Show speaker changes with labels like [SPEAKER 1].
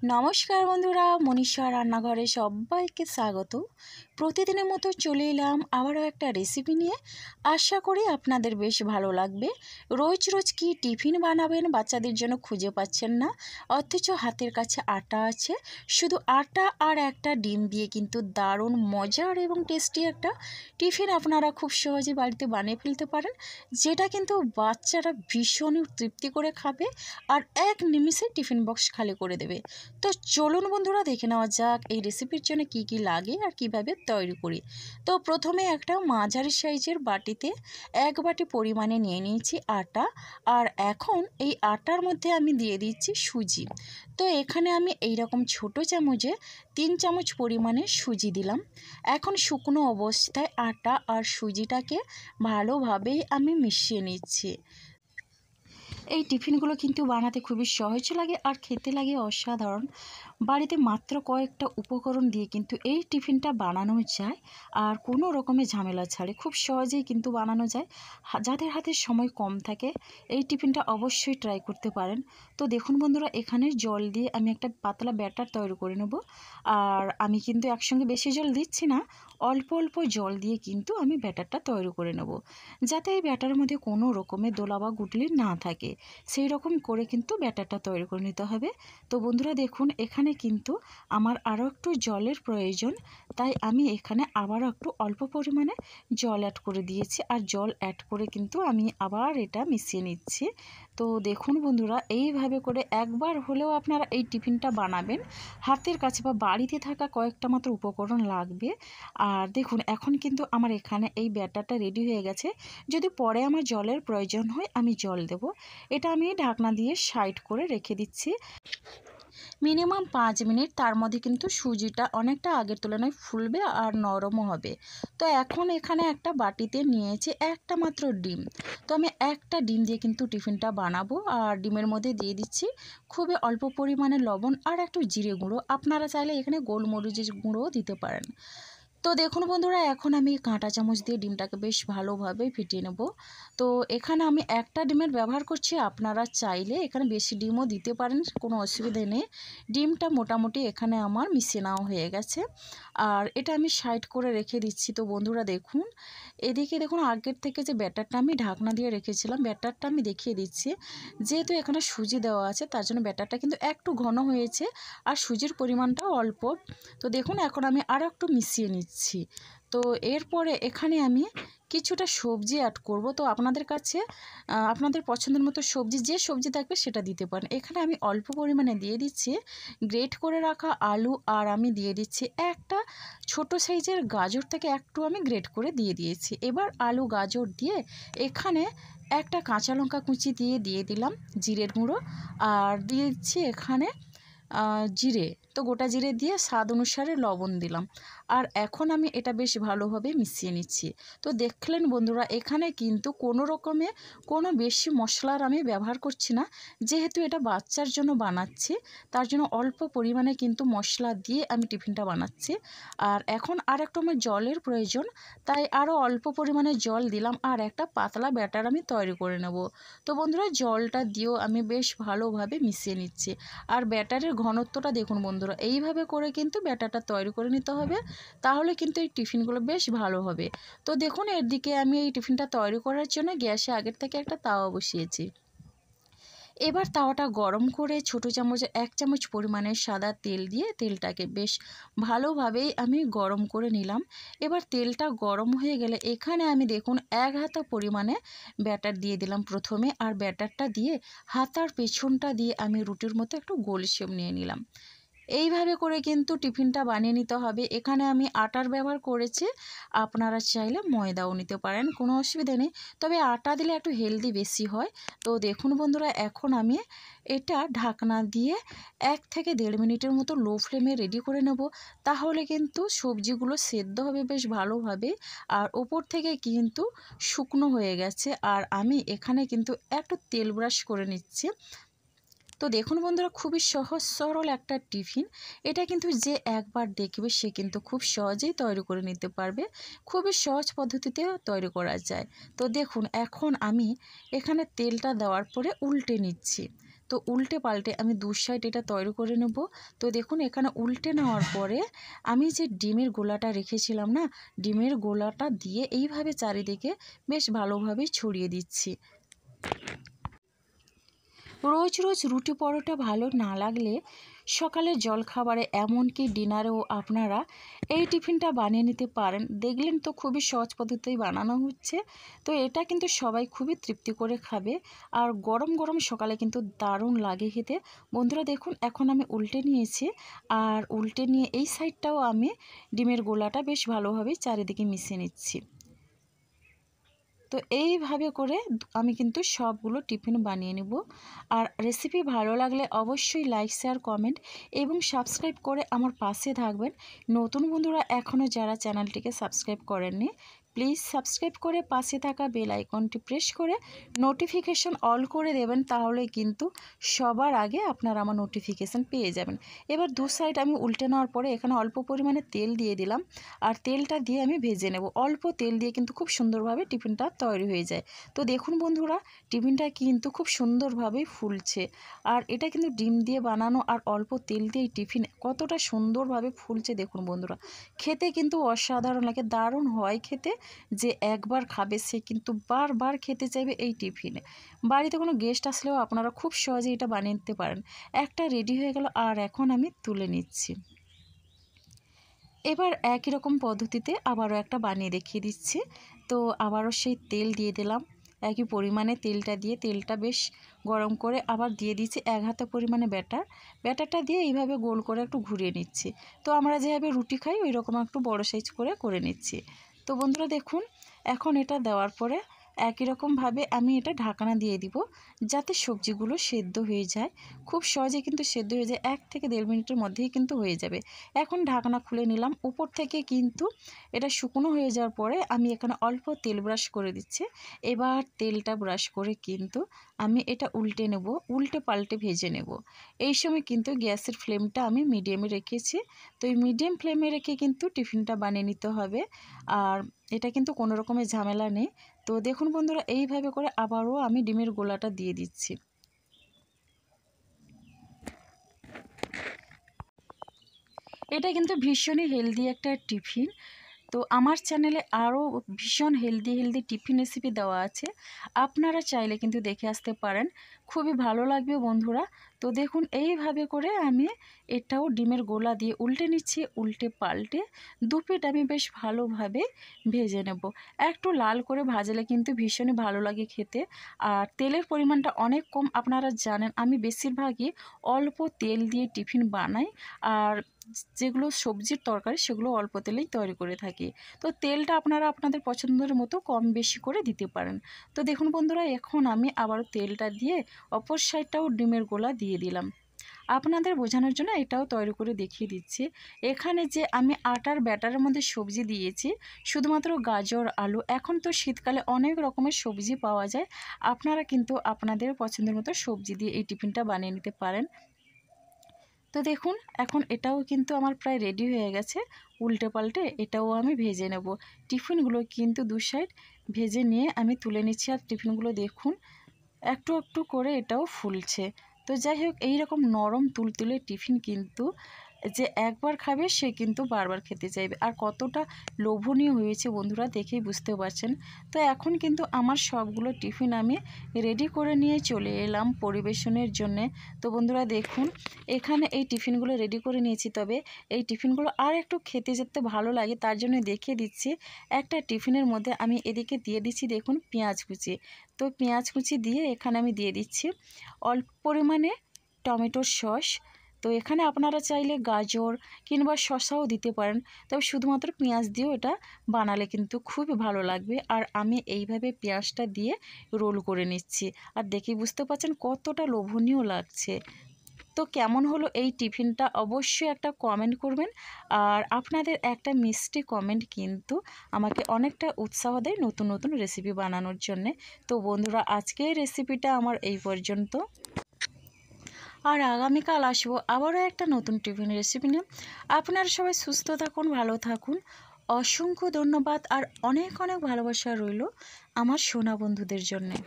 [SPEAKER 1] নমস্কার বন্ধুরা, মনীষা রান্নাঘরে সবাইকে স্বাগত। প্রতিদিনের মতো চলে এলাম আবারও একটা রেসিপি নিয়ে। আশা করি আপনাদের বেশ ভালো লাগবে। রোজ রোজ কি টিফিন বানাবেন, বাচ্চাদের জন্য খুঁজে পাচ্ছেন না, অথচ হাতের কাছে আটা আছে। শুধু আটা আর একটা ডিম দিয়ে কিন্তু দারুণ মজার এবং টেস্টি একটা টিফিন আপনারা খুব সহজে বাড়িতে বানিয়ে ফেলতে পারেন, যেটা কিন্তু বাচ্চারা ভীষণ তৃপ্তি করে খাবে আর এক নিমিষে টিফিন বক্স খালি করে দেবে। তো চলুন বন্ধুরা, দেখে নেওয়া যাক এই রেসিপির জন্য কি কি লাগে আর কিভাবে তৈরি করি। তো প্রথমে একটা মাঝারি সাইজের বাটিতে 1 বাটি পরিমাণে নিয়ে নিয়েছি আটা। আর এখন এই আটার মধ্যে আমি দিয়ে দিচ্ছি সুজি। তো এখানে আমি এইরকম ছোট চামচে 3 চামচ পরিমাণে সুজি দিলাম। এখন শুকনো অবস্থায় আটা আর সুজিটাকে ভালোভাবেই আমি মিশিয়ে নিচ্ছি। এই টিফিনগুলো কিন্তু বানাতে খুবই সহজ লাগে আর খেতে লাগে অসাধারণ। বাড়িতে মাত্র কয়েকটা উপকরণ দিয়ে কিন্তু এই টিফিনটা বানানো যায়, আর কোনো রকমের ঝামেলা ছাড়ে খুব সহজেই কিন্তু বানানো যায়। যাদের হাতে সময় কম থাকে এই টিফিনটা অবশ্যই ট্রাই করতে পারেন। তো দেখুন বন্ধুরা, এখানে জল দিয়ে আমি একটা পাতলা ব্যাটার তৈরি করে নেব। আর আমি কিন্তু একসঙ্গে বেশি জল দিচ্ছি না, অল্প অল্প জল দিয়ে কিন্তু আমি ব্যাটারটা তৈরি করে নেব, যাতে এই ব্যাটারের মধ্যে কোনো রকমের দোলা বা গুটলি না থাকে। সেই রকম করে কিন্তু ব্যাটারটা তৈরি করে নিতে হবে। তো বন্ধুরা দেখুন, এখানে কিন্তু আমার আরও একটু জলের প্রয়োজন, তাই আমি এখানে আবারও একটু অল্প পরিমাণে জল অ্যাড করে দিয়েছি। আর জল অ্যাড করে কিন্তু আমি আবার এটা মিশিয়ে নিচ্ছি। তো দেখুন বন্ধুরা, এইভাবে করে একবার হলেও আপনারা এই টিফিনটা বানাবেন। হাতের কাছে বা বাড়িতে থাকা কয়েকটা মাত্র উপকরণ লাগবে। আর দেখুন, এখন কিন্তু আমার এখানে এই ব্যাটারটা রেডি হয়ে গেছে। যদি পরে আমার জলের প্রয়োজন হয় আমি জল দেব। এটা আমি ঢাকনা দিয়ে সাইড করে রেখে দিচ্ছি মিনিমাম 5 মিনিট। তার মধ্যে কিন্তু সুজিটা অনেকটা আগের তুলনায় ফুলবে আর নরমও হবে। তো এখন এখানে একটা বাটিতে নিয়েছি একটা মাত্র ডিম। তো আমি একটা ডিম দিয়ে কিন্তু টিফিনটা বানাবো। আর ডিমের মধ্যে দিয়ে দিচ্ছি খুবই অল্প পরিমাণে লবণ আর একটু জিরে গুঁড়ো। আপনারা চাইলে এখানে গোলমরিচের গুঁড়োও দিতে পারেন। তো দেখুন বন্ধুরা, এখন আমি কাঁটা চামচ দিয়ে ডিমটাকে বেশ ভালোভাবে ফেটিয়ে নেব। তো এখানে আমি একটা ডিমের ব্যবহার করছি, আপনারা চাইলে এখানে বেশি ডিমও দিতে পারেন, কোনো অসুবিধে নেই। ডিমটা মোটামুটি এখানে আমার মিশিয়ে নেওয়া হয়ে গেছে। আর এটা আমি সাইড করে রেখে দিচ্ছি। তো বন্ধুরা দেখুন, এদিকে দেখুন, আগের থেকে যে ব্যাটারটা আমি ঢাকনা দিয়ে রেখেছিলাম, ব্যাটারটা আমি দেখিয়ে দিচ্ছি। যেহেতু এখানে সুজি দেওয়া আছে তার জন্য ব্যাটারটা কিন্তু একটু ঘন হয়েছে আর সুজির পরিমাণটাও অল্প। তো দেখুন, এখন আমি আরও একটু মিশিয়ে নিচ্ছি। তো এরপরে এখানে আমি কিছুটা সবজি অ্যাড করব। তো আপনাদের কাছে আপনাদের পছন্দের মতো সবজি, যে সবজি থাকবে সেটা দিতে পারেন। এখানে আমি অল্প পরিমাণে দিয়ে দিচ্ছি গ্রেট করে রাখা আলু, আর আমি দিয়ে দিচ্ছি একটা ছোট সাইজের গাজর থেকে একটু আমি গ্রেট করে দিয়ে দিয়েছি। এবার আলু গাজর দিয়ে এখানে একটা কাঁচা লঙ্কা কুচি দিয়ে দিলাম জিরের গুঁড়ো, আর দিয়ে দিচ্ছি এখানে জিরে। তো গোটা জিরে দিয়ে স্বাদ অনুসারে লবণ দিলাম। আর এখন আমি এটা বেশ ভালোভাবে মিশিয়ে নিচ্ছি। তো দেখলেন বন্ধুরা, এখানে কিন্তু কোনো রকমে কোনো বেশি মশলার আমি ব্যবহার করছি না, যেহেতু এটা বাচ্চার জন্য বানাচ্ছি। তার জন্য অল্প পরিমাণে কিন্তু মশলা দিয়ে আমি টিফিনটা বানাচ্ছি। আর এখন আর একটু আমার জলের প্রয়োজন, তাই আরও অল্প পরিমাণে জল দিলাম আর একটা পাতলা ব্যাটার আমি তৈরি করে নেব। তো বন্ধুরা, জলটা দিয়েও আমি বেশ ভালোভাবে মিশিয়ে নিচ্ছি। আর ব্যাটারের ঘনত্বটা দেখুন বন্ধুরা, এইভাবে করে কিন্তু ব্যাটারটা তৈরি করে নিতে হবে, তাহলে কিন্তু এই টিফিনগুলো বেশ ভালো হবে। তো দেখুন, এর দিকে আমি এই টিফিনটা তৈরি করার জন্য গ্যাসে আগের থেকে একটা তাওয়া বসিয়েছি। এবার তাওয়াটা গরম করে ছোটো চামচে 1 চামচ পরিমাণে সাদা তেল দিয়ে তেলটাকে বেশ ভালোভাবেই আমি গরম করে নিলাম। এবার তেলটা গরম হয়ে গেলে এখানে আমি দেখুন 1 হাতা পরিমাণে ব্যাটার দিয়ে দিলাম প্রথমে। আর ব্যাটারটা দিয়ে হাতার পেছনটা দিয়ে আমি রুটির মতো একটু গোল শেপ নিয়ে নিলাম। এইভাবে করে কিন্তু টিফিনটা বানিয়ে নিতে হবে। এখানে আমি আটার ব্যবহার করেছি, আপনারা চাইলে ময়দাও নিতে পারেন, কোনো অসুবিধা নেই। তবে আটা দিলে একটু হেলদি বেশি হয়। তো দেখুন বন্ধুরা, এখন আমি এটা ঢাকনা দিয়ে 1 থেকে 1.5 মিনিটের মতো লো ফ্লেমে রেডি করে নেব। তাহলে কিন্তু সবজিগুলো সেদ্ধ হবে বেশ ভালোভাবে, আর ওপর থেকে কিন্তু শুকনো হয়ে গেছে। আর আমি এখানে কিন্তু একটু তেল ব্রাশ করে নিচ্ছি। তো দেখুন বন্ধুরা, খুবই সহজ সরল একটা টিফিন। এটা কিন্তু যে একবার দেখবে সে কিন্তু খুব সহজেই তৈরি করে নিতে পারবে। খুবই সহজ পদ্ধতিতেও তৈরি করা যায়। তো দেখুন, এখন আমি এখানে তেলটা দেওয়ার পরে উল্টে নিচ্ছি। তো উল্টে পাল্টে আমি দু সাইড এটা তৈরি করে নেব। তো দেখুন এখানে উল্টে নেওয়ার পরে আমি যে ডিমের গোলাটা রেখেছিলাম না, ডিমের গোলাটা দিয়ে এইভাবে চারিদিকে বেশ ভালোভাবে ছড়িয়ে দিচ্ছি। রোজ রোজ রুটি পরোটা ভালো না লাগলে সকালের জলখাবারে এমনকি ডিনারেও আপনারা এই টিফিনটা বানিয়ে নিতে পারেন। দেখলেন তো খুবই সহজ পদ্ধতিতেই বানানো হচ্ছে। তো এটা কিন্তু সবাই খুবই তৃপ্তি করে খাবে, আর গরম গরম সকালে কিন্তু দারুণ লাগে খেতে। বন্ধুরা দেখুন এখন আমি উল্টে নিয়েছি, আর উল্টে নিয়ে এই সাইডটাও আমি ডিমের গোলাটা বেশ ভালোভাবে চারিদিকে মিশিয়ে নিচ্ছি। তো এইভাবে করে আমি কিন্তু সবগুলো টিফিন বানিয়ে নেব। আর রেসিপি ভালো লাগলে অবশ্যই লাইক, শেয়ার, কমেন্ট এবং সাবস্ক্রাইব করে আমার পাশে থাকবেন। নতুন বন্ধুরা এখনও যারা চ্যানেলটিকে সাবস্ক্রাইব করেননি, প্লিজ সাবস্ক্রাইব করে পাশে থাকা বেল আইকনটি প্রেস করে নোটিফিকেশন অল করে দেবেন, তাহলে কিন্তু সবার আগে আপনারা আমার নোটিফিকেশান পেয়ে যাবেন। এবার দু সাইড আমি উল্টে নেওয়ার পরে এখানে অল্প পরিমাণে তেল দিয়ে দিলাম, আর তেলটা দিয়ে আমি ভেজে নেব। অল্প তেল দিয়ে কিন্তু খুব সুন্দরভাবে টিফিনটা তৈরি হয়ে যায়। তো দেখুন বন্ধুরা টিফিনটা কিন্তু খুব সুন্দরভাবেই ফুলছে, আর এটা কিন্তু ডিম দিয়ে বানানো আর অল্প তেল দিয়ে টিফিন কতটা সুন্দরভাবে ফুলছে দেখুন বন্ধুরা। খেতে কিন্তু অসাধারণ লাগে, দারুণ হয় খেতে। যে একবার খাবে সে কিন্তু বারবার খেতে চাইবে এই টিফিনে। বাড়িতে কোনো গেস্ট আসলেও আপনারা খুব সহজে এটা বানিয়ে নিতে পারেন। একটা রেডি হয়ে গেল, আর এখন আমি তুলে নিচ্ছি। এবার একই রকম পদ্ধতিতে আবারও একটা বানিয়ে দেখিয়ে দিচ্ছি। তো আবারও সেই তেল দিয়ে দিলাম, একই পরিমাণে তেলটা দিয়ে তেলটা বেশ গরম করে আবার দিয়ে দিচ্ছি 1 হাতা পরিমাণে ব্যাটারটা দিয়ে এইভাবে গোল করে একটু ঘুরিয়ে নিচ্ছি। তো আমরা যেভাবে রুটি খাই ওই রকম একটু বড় সাইজ করে নিচ্ছি। তো বন্ধুরা দেখুন এখন এটা দেওয়ার পরে একই রকমভাবে আমি এটা ঢাকনা দিয়ে দিব, যাতে সবজিগুলো সেদ্ধ হয়ে যায়। খুব সহজে কিন্তু সেদ্ধ হয়ে যায়, 1 থেকে 1.5 মিনিটের মধ্যেই কিন্তু হয়ে যাবে। এখন ঢাকনা খুলে নিলাম, উপর থেকে কিন্তু এটা শুকনো হয়ে যাওয়ার পরে আমি এখানে অল্প তেল ব্রাশ করে দিচ্ছি। এবার তেলটা ব্রাশ করে কিন্তু আমি এটা উল্টে নেব, উল্টে পাল্টে ভেজে নেব। এই সময় কিন্তু গ্যাসের ফ্লেমটা আমি মিডিয়ামে রেখেছি। তো এই মিডিয়াম ফ্লেমে রেখে কিন্তু টিফিনটা বানিয়ে নিতে হবে, আর এটা কিন্তু কোনো রকমের ঝামেলা নেই। তো দেখুন বন্ধুরা এইভাবে করে আবারও আমি ডিমের গোলাটা দিয়ে দিচ্ছি। এটা কিন্তু ভীষণই হেলদি একটা টিফিন। তো আমার চ্যানেলে আরও ভীষণ হেলদি টিফিন রেসিপি দেওয়া আছে, আপনারা চাইলে কিন্তু দেখে আসতে পারেন, খুবই ভালো লাগবে বন্ধুরা। তো দেখুন এইভাবে করে আমি এটাও ডিমের গোলা দিয়ে উল্টে নিচ্ছি, উল্টে পাল্টে দু পিঠ আমি বেশ ভালোভাবে ভেজে নেব। একটু লাল করে ভাজলে কিন্তু ভীষণই ভালো লাগে খেতে, আর তেলের পরিমাণটা অনেক কম। আপনারা জানেন আমি বেশিরভাগই অল্প তেল দিয়ে টিফিন বানাই, আর যেগুলো সবজির তরকারি সেগুলো অল্প তেলেই তৈরি করে থাকি। তো তেলটা আপনারা আপনাদের পছন্দের মতো কম বেশি করে দিতে পারেন। তো দেখুন বন্ধুরা এখন আমি আবারও তেলটা দিয়ে অপর সাইডটাও ডিমের গোলা দিয়ে দিলাম। আপনাদের বোঝানোর জন্য এটাও তৈরি করে দেখিয়ে দিচ্ছি। এখানে যে আমি আটার ব্যাটারের মধ্যে সবজি দিয়েছি শুধুমাত্র গাজর, আলু। এখন তো শীতকালে অনেক রকমের সবজি পাওয়া যায়, আপনারা কিন্তু আপনাদের পছন্দের মতো সবজি দিয়ে এই টিফিনটা বানিয়ে নিতে পারেন। তো দেখুন এখন এটাও কিন্তু আমার প্রায় রেডি হয়ে গেছে। উল্টে পাল্টে এটাও আমি ভেজে নেব। টিফিনগুলো কিন্তু দু সাইড ভেজে নিয়ে আমি তুলে নিচ্ছি, আর টিফিনগুলো দেখুন একটু একটু করে এটাও ফুলছে। তো যাই হোক এইরকম নরম তুলতুলে টিফিন কিন্তু যে একবার খাবে সে কিন্তু বারবার খেতে চাইবে। আর কতটা লোভনীয় হয়েছে বন্ধুরা দেখেই বুঝতে পারছেন। তো এখন কিন্তু আমার সবগুলো টিফিন আমি রেডি করে নিয়ে চলে এলাম পরিবেশনের জন্যে। তো বন্ধুরা দেখুন এখানে এই টিফিনগুলো রেডি করে নিয়েছি, তবে এই টিফিনগুলো আর একটু খেতে যেতে ভালো লাগে তার জন্য দেখিয়ে দিচ্ছি। একটা টিফিনের মধ্যে আমি এদিকে দিয়ে দিচ্ছি দেখুন পেঁয়াজ কুচি। তো পেঁয়াজ কুচি দিয়ে এখানে আমি দিয়ে দিচ্ছি অল্প পরিমাণে টমেটোর সস। তো এখানে আপনারা চাইলে গাজর কিংবা শসাও দিতে পারেন, তবে শুধুমাত্র পেঁয়াজ দিয়েও এটা বানালে কিন্তু খুবই ভালো লাগবে। আর আমি এইভাবে পেঁয়াজটা দিয়ে রোল করে নিচ্ছি, আর দেখেই বুঝতে পারছেন কতটা লোভনীয় লাগছে। তো কেমন হলো এই টিফিনটা অবশ্যই একটা কমেন্ট করবেন, আর আপনাদের একটা মিষ্টি কমেন্ট কিন্তু আমাকে অনেকটা উৎসাহ দেয় নতুন নতুন রেসিপি বানানোর জন্যে। তো বন্ধুরা আজকের রেসিপিটা আমার এই পর্যন্ত, আর আগামীকাল আসবো আবারও একটা নতুন টিফিন রেসিপি নিয়ে। আপনারা সবাই সুস্থ থাকুন, ভালো থাকুন। অসংখ্য ধন্যবাদ, আর অনেক অনেক ভালোবাসা রইল আমার সোনা বন্ধুদের জন্যে।